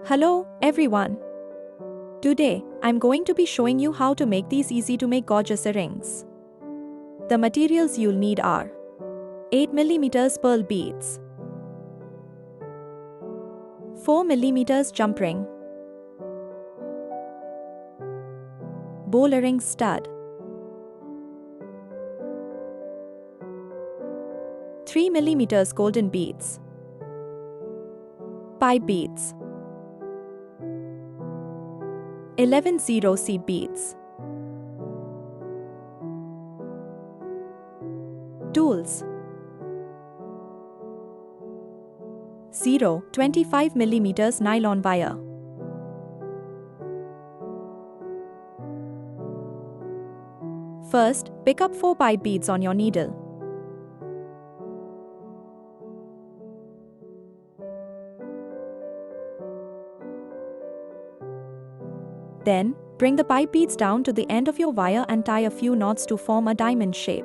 Hello, everyone. Today, I'm going to be showing you how to make these easy to make gorgeous earrings. The materials you'll need are 8mm pearl beads, 4mm jump ring, bowl earring stud, 3mm golden beads, pipe beads, 11 zero seed beads. Tools: 25mm nylon wire, first, pick up 4 pipe beads on your needle. Then, bring the pipe beads down to the end of your wire and tie a few knots to form a diamond shape.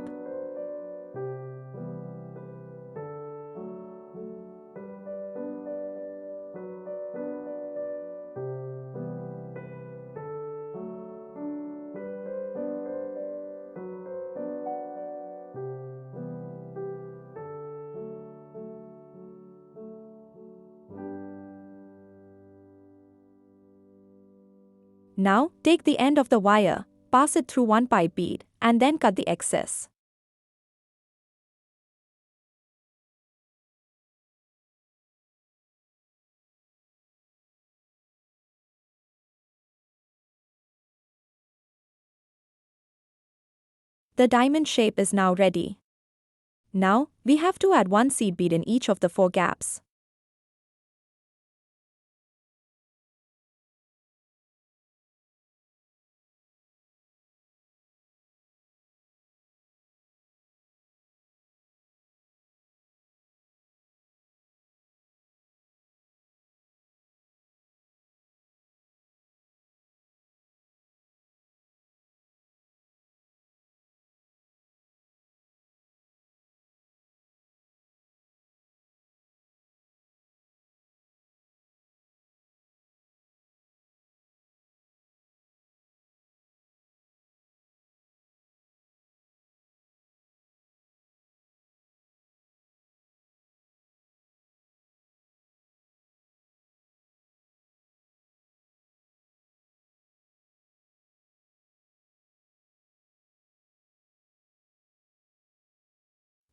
Now, take the end of the wire, pass it through one pipe bead, and then cut the excess. The diamond shape is now ready. Now, we have to add one seed bead in each of the 4 gaps.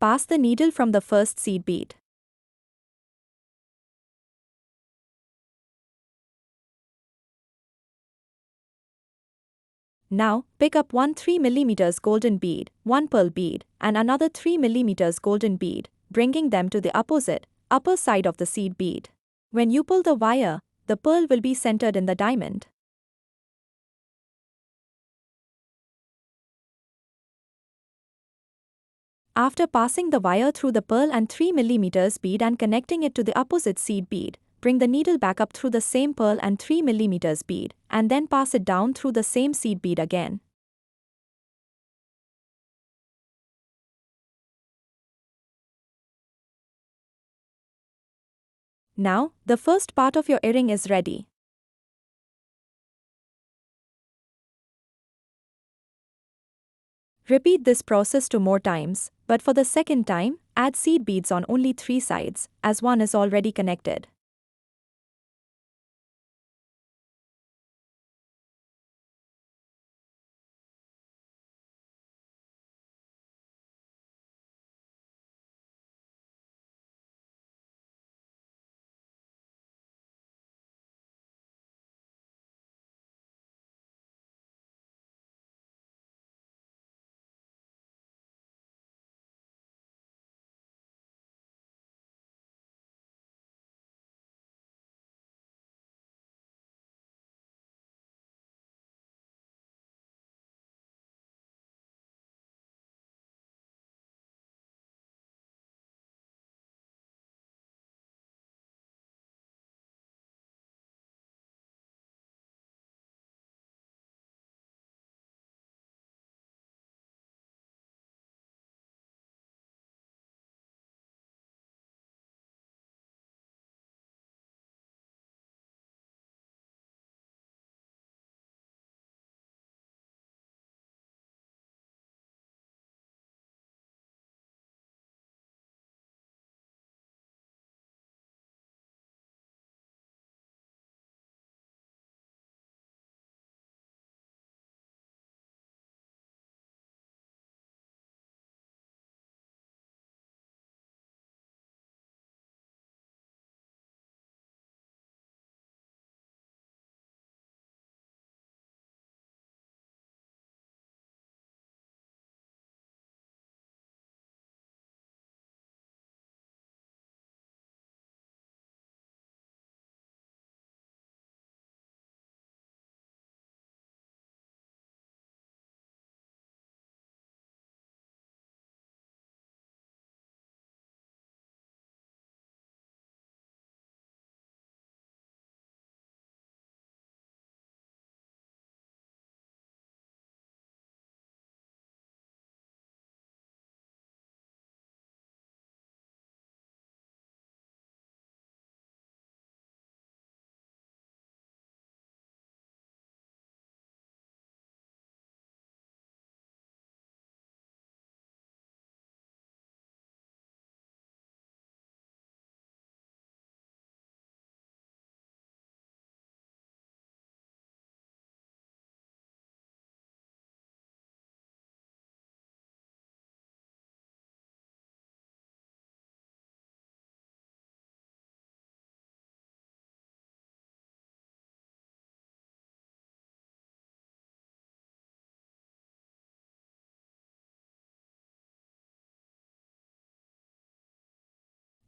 Pass the needle from the first seed bead. Now, pick up one 3mm golden bead, one pearl bead, and another 3mm golden bead, bringing them to the upper side of the seed bead. When you pull the wire, the pearl will be centered in the diamond. After passing the wire through the pearl and 3mm bead and connecting it to the opposite seed bead, bring the needle back up through the same pearl and 3mm bead, and then pass it down through the same seed bead again. Now, the first part of your earring is ready. Repeat this process 2 more times, but for the second time, add seed beads on only 3 sides, as one is already connected.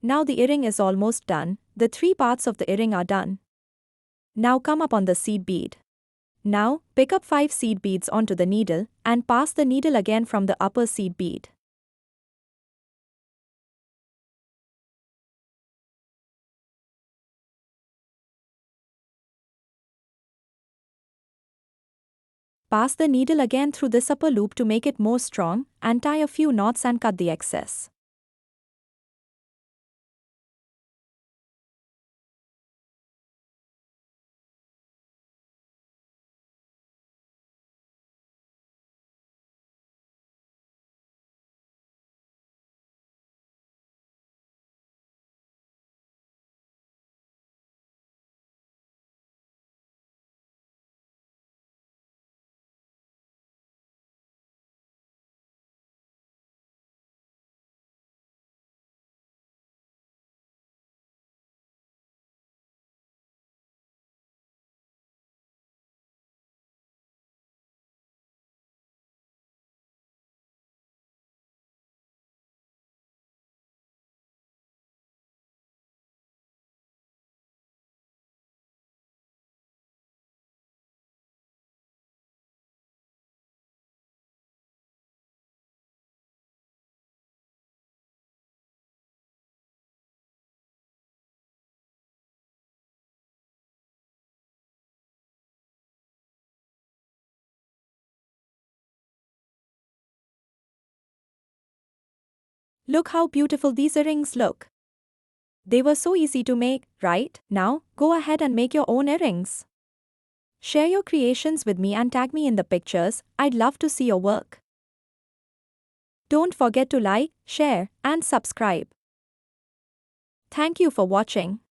Now the earring is almost done, the 3 parts of the earring are done. Now come up on the seed bead. Now, pick up 5 seed beads onto the needle, and pass the needle again from the upper seed bead. Pass the needle again through this upper loop to make it more strong, and tie a few knots and cut the excess. Look how beautiful these earrings look. They were so easy to make, right? Now, go ahead and make your own earrings. Share your creations with me and tag me in the pictures, I'd love to see your work. Don't forget to like, share, and subscribe. Thank you for watching.